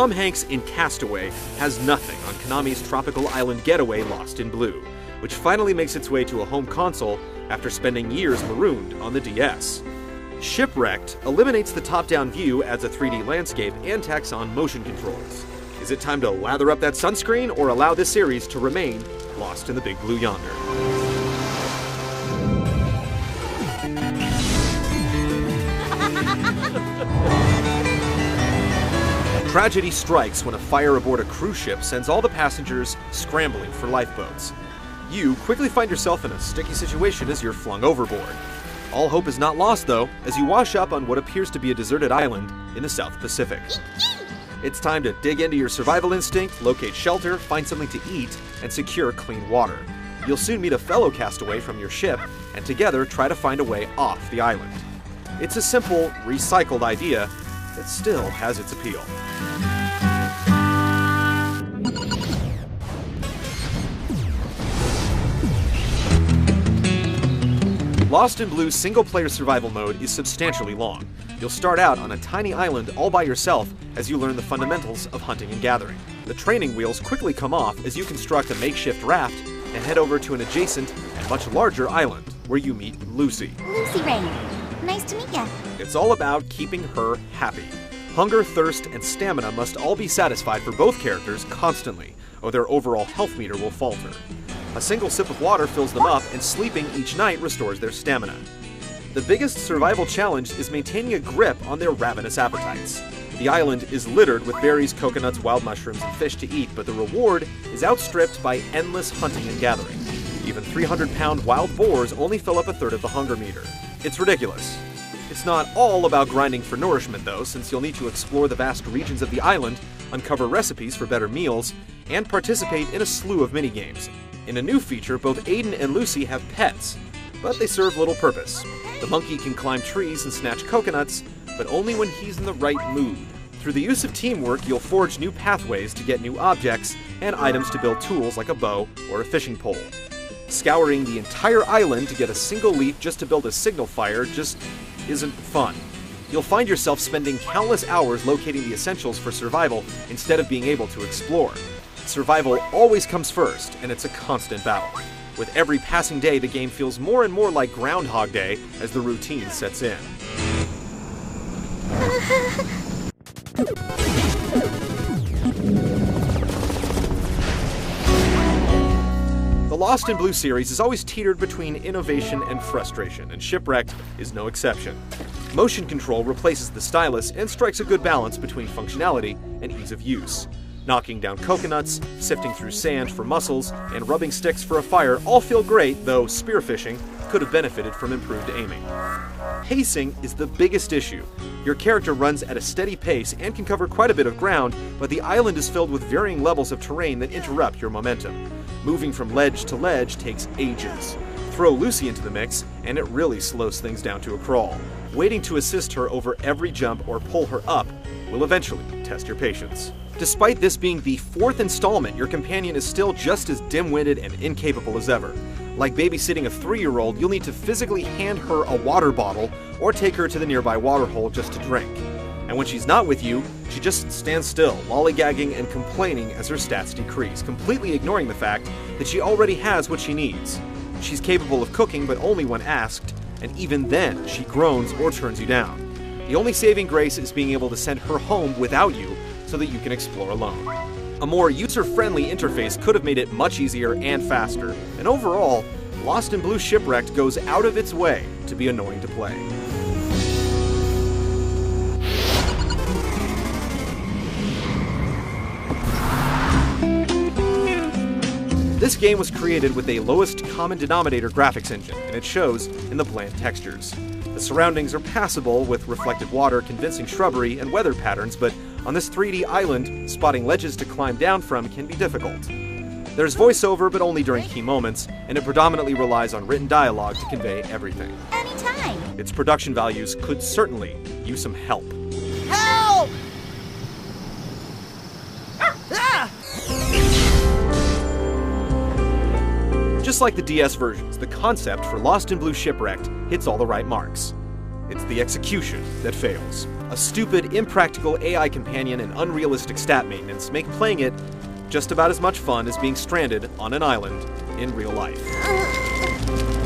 Tom Hanks in Castaway has nothing on Konami's tropical island getaway Lost in Blue, which finally makes its way to a home console after spending years marooned on the DS. Shipwrecked eliminates the top-down view, adds a 3D landscape, and tacks on motion controls. Is it time to lather up that sunscreen or allow this series to remain lost in the big blue yonder? Tragedy strikes when a fire aboard a cruise ship sends all the passengers scrambling for lifeboats. You quickly find yourself in a sticky situation as you're flung overboard. All hope is not lost, though, as you wash up on what appears to be a deserted island in the South Pacific. It's time to dig into your survival instinct, locate shelter, find something to eat, and secure clean water. You'll soon meet a fellow castaway from your ship, and together try to find a way off the island. It's a simple, recycled idea that still has its appeal. Lost in Blue's single-player survival mode is substantially long. You'll start out on a tiny island all by yourself as you learn the fundamentals of hunting and gathering. The training wheels quickly come off as you construct a makeshift raft and head over to an adjacent and much larger island where you meet Lucy. Lucy Ray, nice to meet ya. It's all about keeping her happy. Hunger, thirst, and stamina must all be satisfied for both characters constantly, or their overall health meter will falter. A single sip of water fills them up, and sleeping each night restores their stamina. The biggest survival challenge is maintaining a grip on their ravenous appetites. The island is littered with berries, coconuts, wild mushrooms, and fish to eat, but the reward is outstripped by endless hunting and gathering. Even 300-pound wild boars only fill up a third of the hunger meter. It's ridiculous. It's not all about grinding for nourishment, though, since you'll need to explore the vast regions of the island, uncover recipes for better meals, and participate in a slew of minigames. In a new feature, both Aiden and Lucy have pets, but they serve little purpose. The monkey can climb trees and snatch coconuts, but only when he's in the right mood. Through the use of teamwork, you'll forge new pathways to get new objects and items to build tools like a bow or a fishing pole. Scouring the entire island to get a single leaf just to build a signal fire just isn't fun. You'll find yourself spending countless hours locating the essentials for survival instead of being able to explore. Survival always comes first, and it's a constant battle. With every passing day, the game feels more and more like Groundhog Day as the routine sets in. The Lost in Blue series has always teetered between innovation and frustration, and Shipwrecked is no exception. Motion control replaces the stylus and strikes a good balance between functionality and ease of use. Knocking down coconuts, sifting through sand for mussels, and rubbing sticks for a fire all feel great, though spearfishing could have benefited from improved aiming. Pacing is the biggest issue. Your character runs at a steady pace and can cover quite a bit of ground, but the island is filled with varying levels of terrain that interrupt your momentum. Moving from ledge to ledge takes ages. Throw Lucy into the mix, and it really slows things down to a crawl. Waiting to assist her over every jump or pull her up will eventually test your patience. Despite this being the fourth installment, your companion is still just as dim-witted and incapable as ever. Like babysitting a 3-year-old, you'll need to physically hand her a water bottle or take her to the nearby waterhole just to drink. And when she's not with you, she just stands still, lollygagging and complaining as her stats decrease, completely ignoring the fact that she already has what she needs. She's capable of cooking, but only when asked, and even then, she groans or turns you down. The only saving grace is being able to send her home without you, so that you can explore alone. A more user-friendly interface could have made it much easier and faster, and overall, Lost in Blue Shipwrecked goes out of its way to be annoying to play. This game was created with a lowest common denominator graphics engine, and it shows in the bland textures. The surroundings are passable with reflective water, convincing shrubbery, and weather patterns, but on this 3D island, spotting ledges to climb down from can be difficult. There's voiceover, but only during key moments, and it predominantly relies on written dialogue to convey everything. Anytime. Its production values could certainly use some help. Help! Ah! Just like the DS versions, the concept for Lost in Blue Shipwrecked hits all the right marks. It's the execution that fails. A stupid, impractical AI companion and unrealistic stat maintenance make playing it just about as much fun as being stranded on an island in real life.